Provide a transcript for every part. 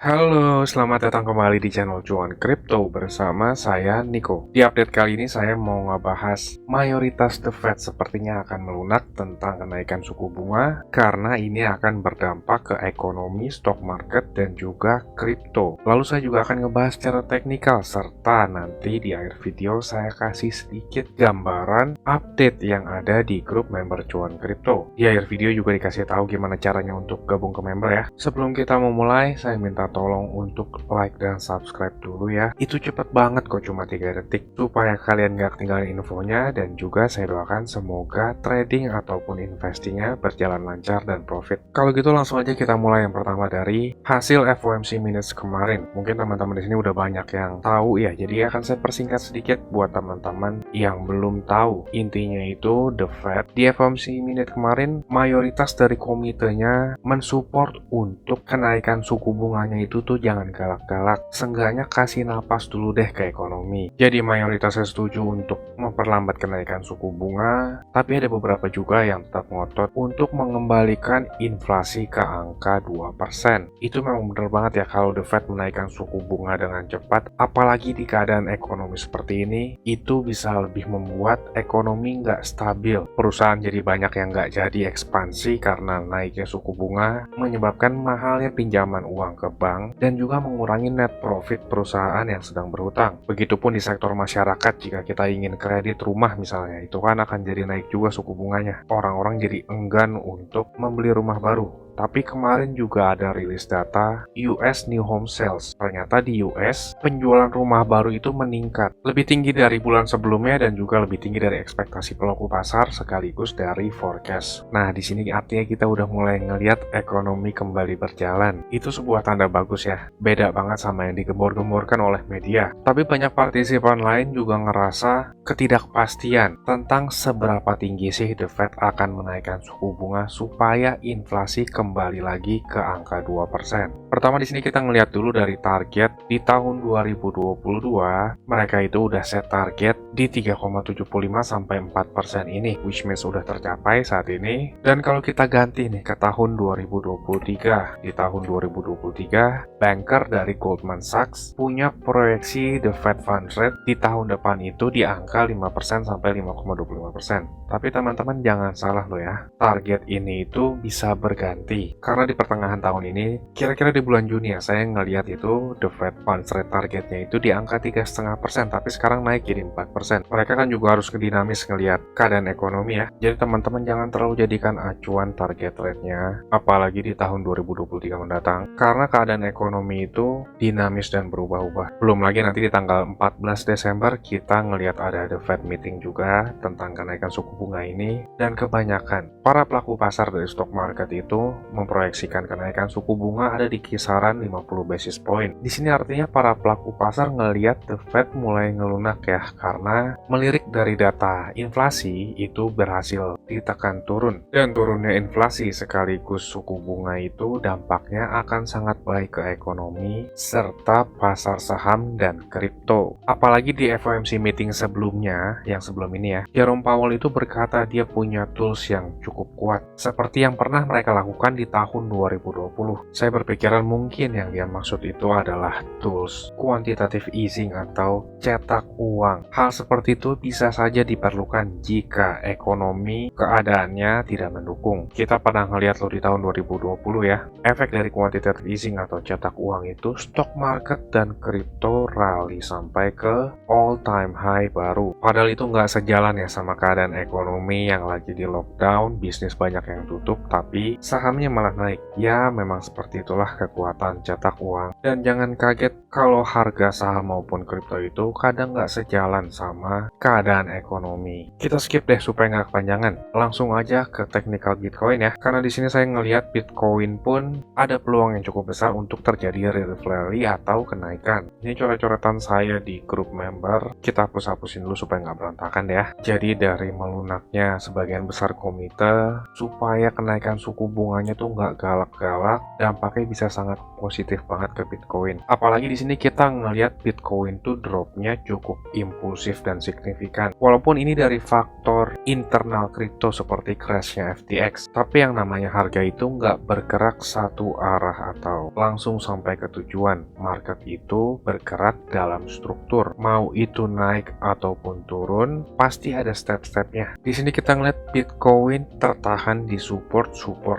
Halo, selamat datang kembali di channel Cuan Crypto bersama saya Niko. Di update kali ini saya mau ngebahas mayoritas The Fed sepertinya akan melunak tentang kenaikan suku bunga karena ini akan berdampak ke ekonomi, stock market, dan juga kripto. Lalu saya juga akan ngebahas secara teknikal serta nanti di akhir video saya kasih sedikit gambaran update yang ada di grup member Cuan Crypto. Di akhir video juga dikasih tahu gimana caranya untuk gabung ke member ya. Sebelum kita memulai, saya minta tolong untuk like dan subscribe dulu ya. Itu cepet banget kok, cuma 3 detik, supaya kalian gak ketinggalan infonya. Dan juga saya doakan semoga trading ataupun investingnya berjalan lancar dan profit. Kalau gitu langsung aja kita mulai. Yang pertama dari hasil FOMC minutes kemarin. Mungkin teman-teman di sini udah banyak yang tahu ya, jadi akan saya persingkat sedikit buat teman-teman yang belum tahu. Intinya itu The Fed di FOMC minute kemarin mayoritas dari komitenya mensupport untuk kenaikan suku bunganya itu tuh jangan galak-galak, seenggaknya kasih napas dulu deh ke ekonomi. Jadi mayoritasnya setuju untuk memperlambat kenaikan suku bunga, tapi ada beberapa juga yang tetap ngotot untuk mengembalikan inflasi ke angka 2%. Itu memang bener banget ya kalau The Fed menaikkan suku bunga dengan cepat, apalagi di keadaan ekonomi seperti ini, itu bisa lebih membuat ekonomi nggak stabil. Perusahaan jadi banyak yang nggak jadi ekspansi karena naiknya suku bunga, menyebabkan mahalnya pinjaman uang ke bank dan juga mengurangi net profit perusahaan yang sedang berhutang. Begitupun di sektor masyarakat, jika kita ingin kredit rumah misalnya, itu kan akan jadi naik juga suku bunganya. Orang-orang jadi enggan untuk membeli rumah baru. Tapi kemarin juga ada rilis data US New Home Sales. Ternyata di US, penjualan rumah baru itu meningkat. Lebih tinggi dari bulan sebelumnya dan juga lebih tinggi dari ekspektasi pelaku pasar sekaligus dari forecast. Nah, di sini artinya kita udah mulai ngelihat ekonomi kembali berjalan. Itu sebuah tanda bagus ya. Beda banget sama yang digembor-gemborkan oleh media. Tapi banyak partisipan lain juga ngerasa ketidakpastian tentang seberapa tinggi sih The Fed akan menaikkan suku bunga supaya inflasi kembali lagi ke angka 2%. Pertama di sini kita ngelihat dulu dari target di tahun 2022, mereka itu udah set target di 3,75 sampai 4% ini, which means udah tercapai saat ini. Dan kalau kita ganti nih ke tahun 2023, di tahun 2023, banker dari Goldman Sachs punya proyeksi The Fed Fund Rate di tahun depan itu di angka 5% sampai 5,25%. Tapi teman-teman jangan salah loh ya, target ini itu bisa berganti. Karena di pertengahan tahun ini, kira-kira di bulan Juni ya, saya ngelihat itu The Fed Funds Rate targetnya itu di angka 3,5%, tapi sekarang naik jadi 4%. Mereka kan juga harus dinamis ngelihat keadaan ekonomi ya. Jadi teman-teman jangan terlalu jadikan acuan target rate-nya, apalagi di tahun 2023 mendatang. Karena keadaan ekonomi itu dinamis dan berubah-ubah. Belum lagi nanti di tanggal 14 Desember kita ngelihat ada The Fed meeting juga tentang kenaikan suku bunga ini. Dan kebanyakan para pelaku pasar dari stock market itu memproyeksikan kenaikan suku bunga ada di kisaran 50 basis point. Di sini artinya para pelaku pasar ngelihat The Fed mulai ngelunak ya, karena melirik dari data inflasi itu berhasil ditekan turun. Dan turunnya inflasi sekaligus suku bunga itu dampaknya akan sangat baik ke ekonomi serta pasar saham dan kripto. Apalagi di FOMC meeting sebelumnya, yang sebelum ini ya, Jerome Powell itu berkata dia punya tools yang cukup kuat, seperti yang pernah mereka lakukan di tahun 2020. Saya berpikiran mungkin yang dia maksud itu adalah tools quantitative easing atau cetak uang. Hal seperti itu bisa saja diperlukan jika ekonomi keadaannya tidak mendukung. Kita pernah ngeliat loh di tahun 2020 ya, efek dari quantitative easing atau cetak uang itu stock market dan kripto rally sampai ke all time high baru. Padahal itu nggak sejalan ya sama keadaan ekonomi yang lagi di lockdown, bisnis banyak yang tutup, tapi sahamnya malah naik. Ya memang seperti itulah kekuatan cetak uang. Dan jangan kaget kalau harga saham maupun kripto itu kadang nggak sejalan sama keadaan ekonomi. Kita skip deh supaya nggak kepanjangan. Langsung aja ke technical Bitcoin ya. Karena di sini saya ngelihat Bitcoin pun ada peluang yang cukup besar untuk terjadi relief rally atau kenaikan. Ini coret-coretan saya di grup member. Kita hapus-hapusin dulu supaya nggak berantakan deh ya. Jadi dari melunaknya sebagian besar komite supaya kenaikan suku bunganya responnya tuh nggak galak-galak, dampaknya bisa sangat positif banget ke Bitcoin. Apalagi di sini kita ngelihat Bitcoin tuh dropnya cukup impulsif dan signifikan. Walaupun ini dari faktor internal kripto seperti crashnya FTX, tapi yang namanya harga itu nggak bergerak satu arah atau langsung sampai ke tujuan. Market itu bergerak dalam struktur. Mau itu naik ataupun turun, pasti ada step-stepnya. Di sini kita ngeliat Bitcoin tertahan di support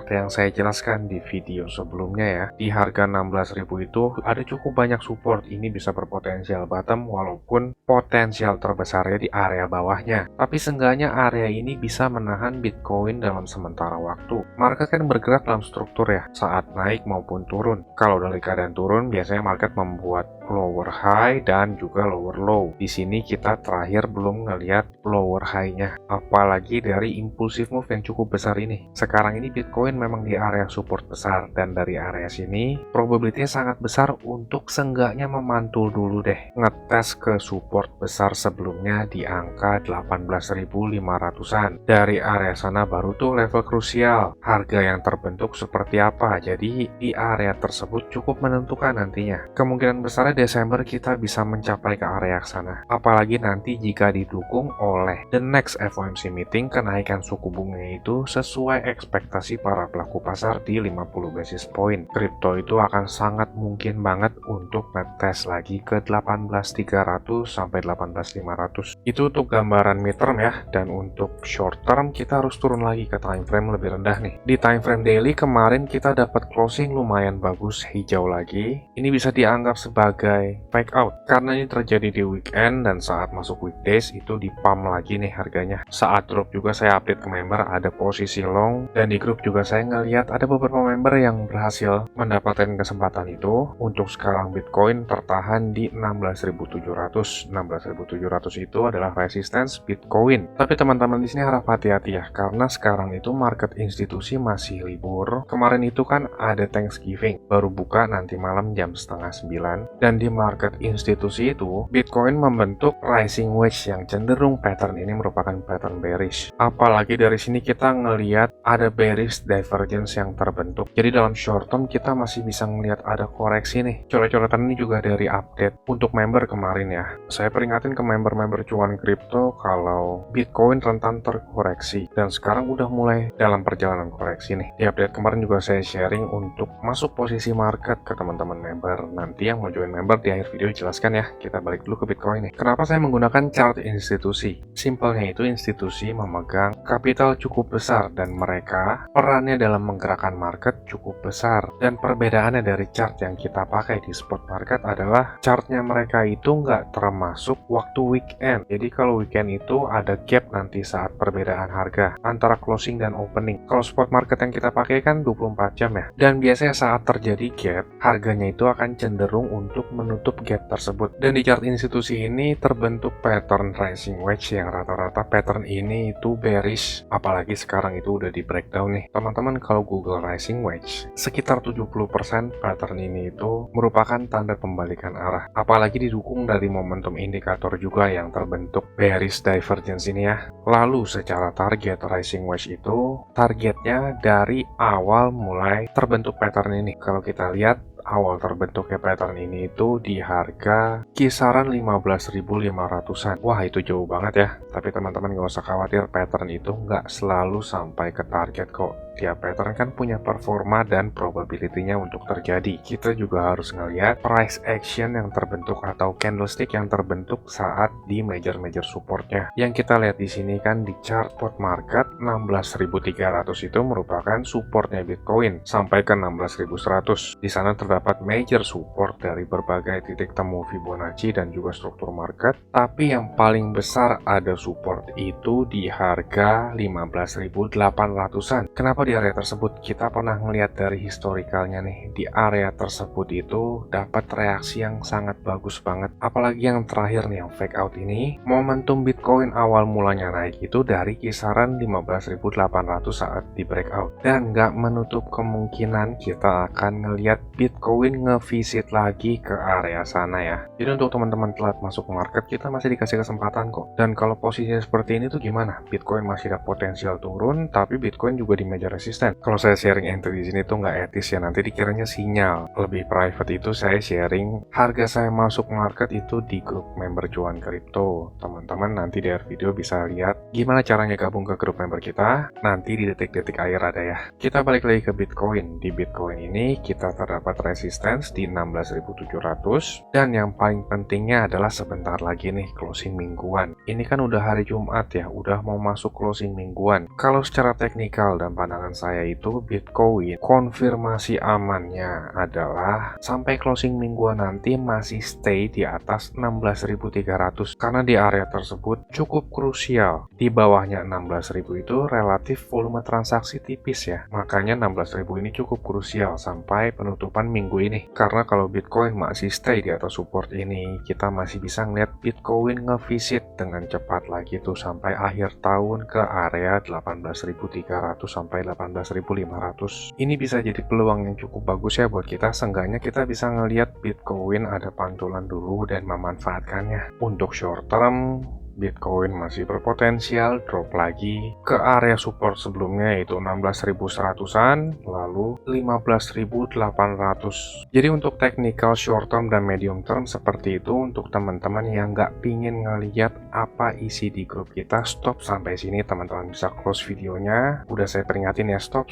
yang saya jelaskan di video sebelumnya ya. Di harga 16.000 itu ada cukup banyak support. Ini bisa berpotensial bottom walaupun potensial terbesarnya di area bawahnya. Tapi seenggaknya area ini bisa menahan Bitcoin dalam sementara waktu. Market kan bergerak dalam struktur ya, saat naik maupun turun. Kalau dari keadaan turun, biasanya market membuat lower high dan juga lower low. Di sini kita terakhir belum ngelihat lower high-nya, apalagi dari impulsive move yang cukup besar ini. Sekarang ini Bitcoin memang di area support besar, dan dari area sini probability sangat besar untuk seenggaknya memantul dulu deh, ngetes ke support besar sebelumnya di angka 18.500-an. Dari area sana baru tuh level krusial, harga yang terbentuk seperti apa. Jadi di area tersebut cukup menentukan nantinya. Kemungkinan besarnya Desember kita bisa mencapai ke area sana. Apalagi nanti jika didukung oleh the next FOMC meeting, kenaikan suku bunga itu sesuai ekspektasi para pelaku pasar di 50 basis point. Kripto itu akan sangat mungkin banget untuk ngetes lagi ke 18.300 sampai 18.500. Itu untuk gambaran midterm ya, dan untuk short term kita harus turun lagi ke time frame lebih rendah nih. Di time frame daily kemarin kita dapat closing lumayan bagus, hijau lagi. Ini bisa dianggap sebagai fake out karena ini terjadi di weekend, dan saat masuk weekdays itu di pump lagi nih harganya. Saat drop juga saya update ke member ada posisi long, dan di grup juga saya ngeliat ada beberapa member yang berhasil mendapatkan kesempatan itu. Untuk sekarang Bitcoin tertahan di 16.700. 16.700 itu adalah resistance Bitcoin. Tapi teman-teman di sini harap hati-hati ya, karena sekarang itu market institusi masih libur. Kemarin itu kan ada Thanksgiving, baru buka nanti malam jam setengah 9, dan di market institusi itu Bitcoin membentuk rising wedge yang cenderung pattern ini merupakan pattern bearish. Apalagi dari sini kita ngelihat ada bearish divergence yang terbentuk. Jadi dalam short term kita masih bisa ngelihat ada koreksi nih. Coret-coretan ini juga dari update untuk member kemarin ya. Saya peringatin ke member-member cuan kripto kalau Bitcoin rentan terkoreksi, dan sekarang udah mulai dalam perjalanan koreksi nih. Di update kemarin juga saya sharing untuk masuk posisi market ke teman-teman member. Nanti yang mau join member di akhir video jelaskan ya. Kita balik dulu ke Bitcoin nih. Kenapa saya menggunakan chart institusi? Simpelnya itu institusi memegang kapital cukup besar, dan mereka perannya dalam menggerakkan market cukup besar. Dan perbedaannya dari chart yang kita pakai di spot market adalah chartnya mereka itu nggak termasuk waktu weekend. Jadi kalau weekend itu ada gap nanti saat perbedaan harga antara closing dan opening. Kalau spot market yang kita pakai kan 24 jam ya. Dan biasanya saat terjadi gap, harganya itu akan cenderung untuk menutup gap tersebut. Dan di chart institusi ini terbentuk pattern rising wedge yang rata-rata pattern ini itu bearish. Apalagi sekarang itu udah di breakdown nih. Teman-teman kalau Google rising wedge, sekitar 70% pattern ini itu merupakan tanda pembalikan arah. Apalagi didukung dari momentum indikator juga yang terbentuk bearish divergence ini ya. Lalu secara target rising wedge itu targetnya dari awal mulai terbentuk pattern ini. Kalau kita lihat awal terbentuknya pattern ini itu di harga kisaran 15.500-an. Wah, itu jauh banget ya. Tapi teman-teman nggak usah khawatir, pattern itu nggak selalu sampai ke target kok. Tiap pattern kan punya performa dan probability-nya untuk terjadi. Kita juga harus ngelihat price action yang terbentuk atau candlestick yang terbentuk saat di major supportnya. Yang kita lihat di sini kan di chart spot market 16.300 itu merupakan supportnya Bitcoin sampai ke 16.100. Di sana terdapat major support dari berbagai titik temu Fibonacci dan juga struktur market. Tapi yang paling besar ada support itu di harga 15.800-an. Kenapa di area tersebut? Kita pernah ngelihat dari historikalnya nih, di area tersebut itu dapat reaksi yang sangat bagus banget. Apalagi yang terakhir nih, yang fake out ini, momentum Bitcoin awal mulanya naik itu dari kisaran 15.800 saat di breakout, dan nggak menutup kemungkinan kita akan ngelihat Bitcoin Bitcoin ngevisit lagi ke area sana ya. Jadi untuk teman-teman telat masuk market, kita masih dikasih kesempatan kok. Dan kalau posisinya seperti ini tuh gimana? Bitcoin masih ada potensial turun, tapi Bitcoin juga di meja resisten. Kalau saya sharing entry di sini tuh nggak etis ya, nanti dikiranya sinyal. Lebih private itu saya sharing harga saya masuk market itu di grup member cuan kripto. Teman-teman nanti di akhir video bisa lihat gimana caranya gabung ke grup member kita. Nanti di detik-detik akhir ada ya. Kita balik lagi ke Bitcoin. Di Bitcoin ini kita terdapat resistance di 16.700, dan yang paling pentingnya adalah sebentar lagi nih closing mingguan. Ini kan udah hari Jumat ya, udah mau masuk closing mingguan. Kalau secara teknikal dan pandangan saya itu Bitcoin konfirmasi amannya adalah sampai closing mingguan nanti masih stay di atas 16.300, karena di area tersebut cukup krusial. Di bawahnya 16.000 itu relatif volume transaksi tipis ya, makanya 16.000 ini cukup krusial sampai penutupan minggu ini. Karena kalau Bitcoin masih stay di atas support ini, kita masih bisa ngeliat Bitcoin ngevisit dengan cepat lagi tuh sampai akhir tahun ke area 18.300 sampai 18.500. Ini bisa jadi peluang yang cukup bagus ya buat kita. Seenggaknya kita bisa ngeliat Bitcoin ada pantulan dulu dan memanfaatkannya. Untuk short term, Bitcoin masih berpotensial drop lagi ke area support sebelumnya, yaitu 16.100-an, lalu 15.800. Jadi untuk technical short term dan medium term seperti itu. Untuk teman-teman yang nggak pingin ngeliat apa isi di grup kita, stop sampai sini. Teman-teman bisa close videonya. Udah saya peringatin ya, stop.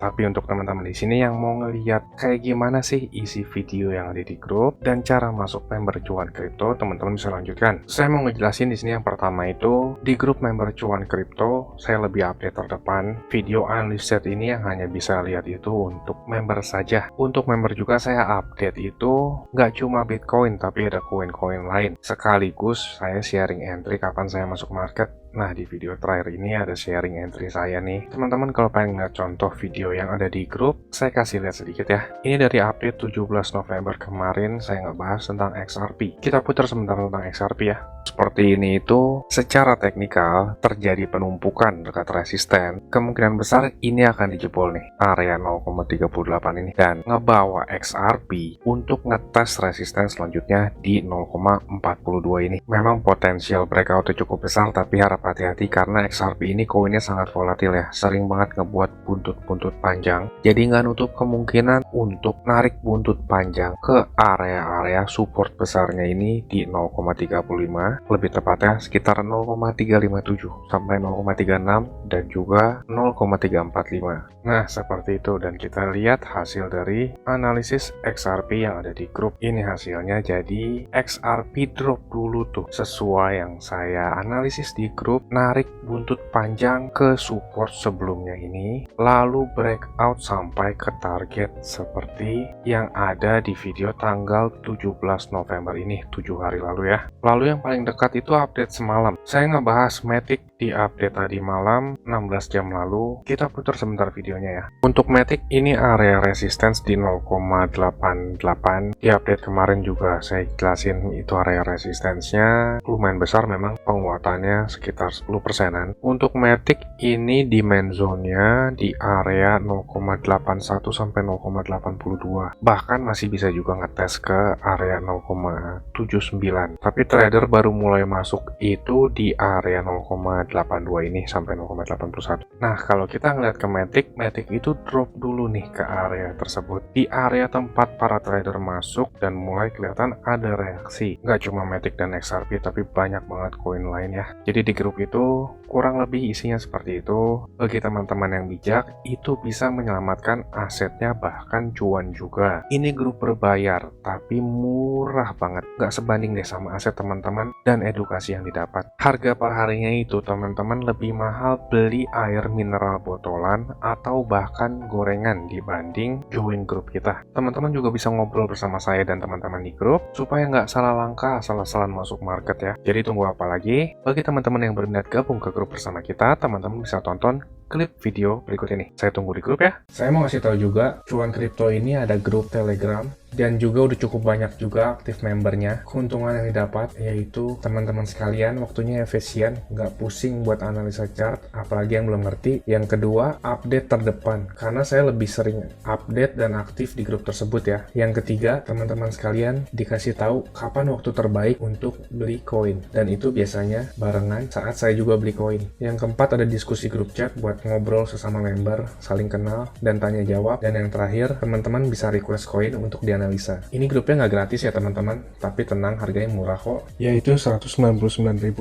Tapi untuk teman-teman di sini yang mau ngeliat kayak gimana sih isi video yang ada di grup dan cara masuk member cuan kripto, teman-teman bisa lanjutkan. Saya mau ngejelasin di sini yang pertama itu di grup member cuan kripto saya lebih update terdepan. Video unlisted ini yang hanya bisa lihat itu untuk member saja. Untuk member juga saya update itu nggak cuma Bitcoin tapi ada koin-koin lain. Sekaligus saya sharing entry kapan saya masuk market. Nah, di video terakhir ini ada sharing entry saya nih. Teman-teman kalau pengen lihat contoh video yang ada di grup, saya kasih lihat sedikit ya. Ini dari update 17 November kemarin, saya ngebahas tentang XRP. Kita putar sebentar tentang XRP ya. Seperti ini itu, secara teknikal terjadi penumpukan dekat resisten. Kemungkinan besar ini akan dijebol nih, area 0,38 ini. Dan ngebawa XRP untuk ngetes resisten selanjutnya di 0,42 ini. Memang potensial breakout cukup besar, tapi harap hati-hati karena XRP ini koinnya sangat volatil ya, sering banget ngebuat buntut-buntut panjang. Jadi nggak nutup kemungkinan untuk narik buntut panjang ke area-area support besarnya ini di 0,35, lebih tepatnya sekitar 0,357 sampai 0,36 dan juga 0,345. Nah, seperti itu. Dan kita lihat hasil dari analisis XRP yang ada di grup. Ini hasilnya, jadi XRP drop dulu tuh sesuai yang saya analisis di grup, narik buntut panjang ke support sebelumnya ini, lalu breakout sampai ke target seperti yang ada di video tanggal 17 November ini, 7 hari lalu ya. Lalu yang paling dekat itu update semalam. Saya ngebahas Matic di update tadi malam 16 jam lalu. Kita putar sebentar videonya ya. Untuk Matic ini area resistance di 0,88. Di update kemarin juga saya jelasin itu area resistance-nya lumayan besar, memang penguatannya sekitar 10%-an. Untuk Matic ini demand zone-nya di area 0,81 sampai 0,82. Bahkan masih bisa juga ngetes ke area 0,79. Tapi trader baru mulai masuk itu di area 0,82 ini sampai 0,81. Nah, kalau kita ngeliat ke Matic itu drop dulu nih ke area tersebut. Di area tempat para trader masuk dan mulai kelihatan ada reaksi. Nggak cuma Matic dan XRP, tapi banyak banget koin lain ya. Jadi di grup itu kurang lebih isinya seperti itu. Bagi teman-teman yang bijak, itu bisa menyelamatkan asetnya, bahkan cuan juga. Ini grup berbayar, tapi murah banget. Nggak sebanding deh sama aset teman-teman dan edukasi yang didapat. Harga per harinya itu teman-teman lebih mahal beli air mineral botolan atau bahkan gorengan dibanding join grup kita. Teman-teman juga bisa ngobrol bersama saya dan teman-teman di grup supaya nggak salah langkah asal-asalan masuk market ya. Jadi tunggu apa lagi? Bagi teman-teman yang berminat gabung ke grup bersama kita, teman-teman bisa tonton klip video berikut ini. Saya tunggu di grup ya. Saya mau kasih tahu juga, Cuan Kripto ini ada grup Telegram Dan juga udah cukup banyak juga aktif membernya. Keuntungan yang didapat yaitu teman-teman sekalian waktunya efisien, nggak pusing buat analisa chart, apalagi yang belum ngerti. Yang kedua, update terdepan, karena saya lebih sering update dan aktif di grup tersebut ya. Yang ketiga, teman-teman sekalian dikasih tahu kapan waktu terbaik untuk beli koin, dan itu biasanya barengan saat saya juga beli koin. Yang keempat, ada diskusi grup chat buat ngobrol sesama member, saling kenal, dan tanya jawab. Dan yang terakhir, teman-teman bisa request koin untuk dianalisa. Ini grupnya nggak gratis ya teman-teman, tapi tenang, harganya murah kok, yaitu Rp199.000.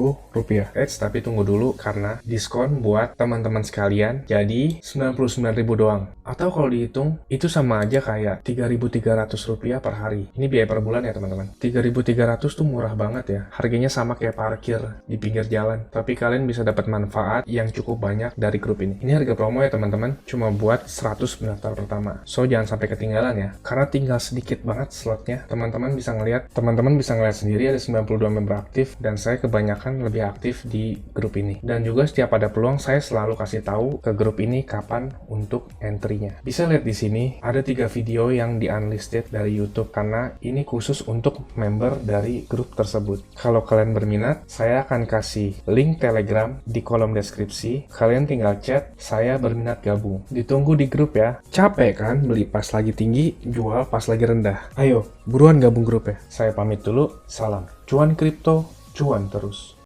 Tapi tunggu dulu, karena diskon buat teman-teman sekalian jadi Rp99.000 doang. Atau kalau dihitung, itu sama aja kayak Rp3.300 per hari. Ini biaya per bulan ya teman-teman. Rp3.300 tuh murah banget ya. Harganya sama kayak parkir di pinggir jalan. Tapi kalian bisa dapat manfaat yang cukup banyak dari grup ini. Ini harga promo ya teman-teman, cuma buat 100 pendaftar pertama. So jangan sampai ketinggalan ya, karena tinggal sedikit banget slotnya. Teman-teman bisa ngeliat sendiri ada 92 member aktif, dan saya kebanyakan lebih aktif di grup ini. Dan juga setiap ada peluang, saya selalu kasih tahu ke grup ini kapan untuk entry-nya. Bisa lihat di sini ada 3 video yang di unlisted dari YouTube, karena ini khusus untuk member dari grup tersebut. Kalau kalian berminat, saya akan kasih link Telegram di kolom deskripsi. Kalian tinggal chat, saya berminat gabung. Ditunggu di grup ya. Capek kan beli pas lagi tinggi, jual pas lagi rendah? Ayo, buruan gabung grup ya. Saya pamit dulu, salam. Cuan kripto, cuan terus.